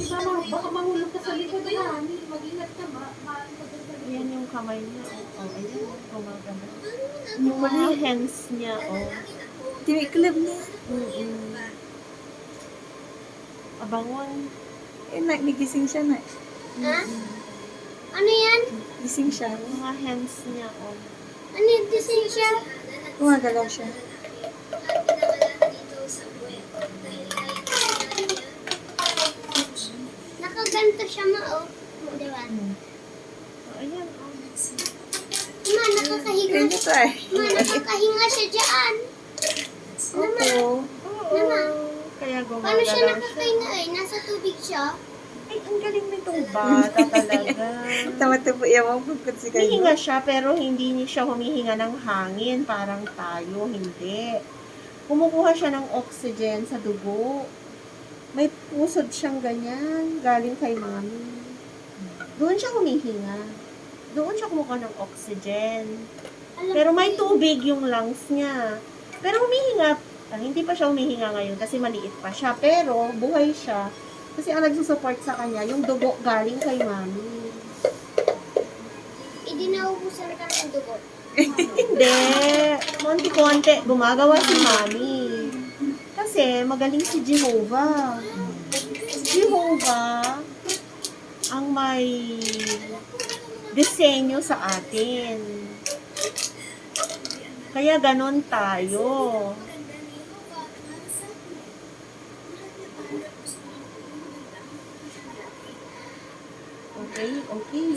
Baka mahulog ka sa likod ha. Mag-ingat ka. Ayan yung kamay niya. Oh, ayan. Gumagana. Yung mga hands niya, oh. Tiniklab niya. Abangon. Eh, nagising siya na. Ha? Ano yan? Gising siya. Mga hands niya, oh. Ano yung design siya? Gumagalaw siya. Nakaganto siya oh. Diba? Oh, ayan, oh. Ma, nakakahinga Ganyan siya. to eh. Ma, nakakahinga siya dyan. Opo. Oo. Kaya Paano siya gumagalaw siya. nakakahinga eh? Nasa tubig siya. Ay, ang galing nitong bata talaga. Tama-tama po yung pagkat si kayo. Humihinga siya, pero hindi niya siya humihinga ng hangin. Parang tayo, hindi. Kumukuha siya ng oxygen sa dugo. May pusod siyang ganyan, galing kay mami. Doon siya humihinga. Doon siya kumukuha ng oxygen. Pero may tubig yung lungs niya. Pero humihinga, hindi pa siya humihinga ngayon kasi maliit pa siya. Pero buhay siya. Kasi ang nagsusupport sa kanya, yung dugo galing kay mami. Idinaubusan ka ng dugo. Hindi. Konti-konti. Gumagawa si mami. Kasi magaling si Jehovah. Jehovah ang may disenyo sa atin. Kaya ganon tayo. Okay, okay.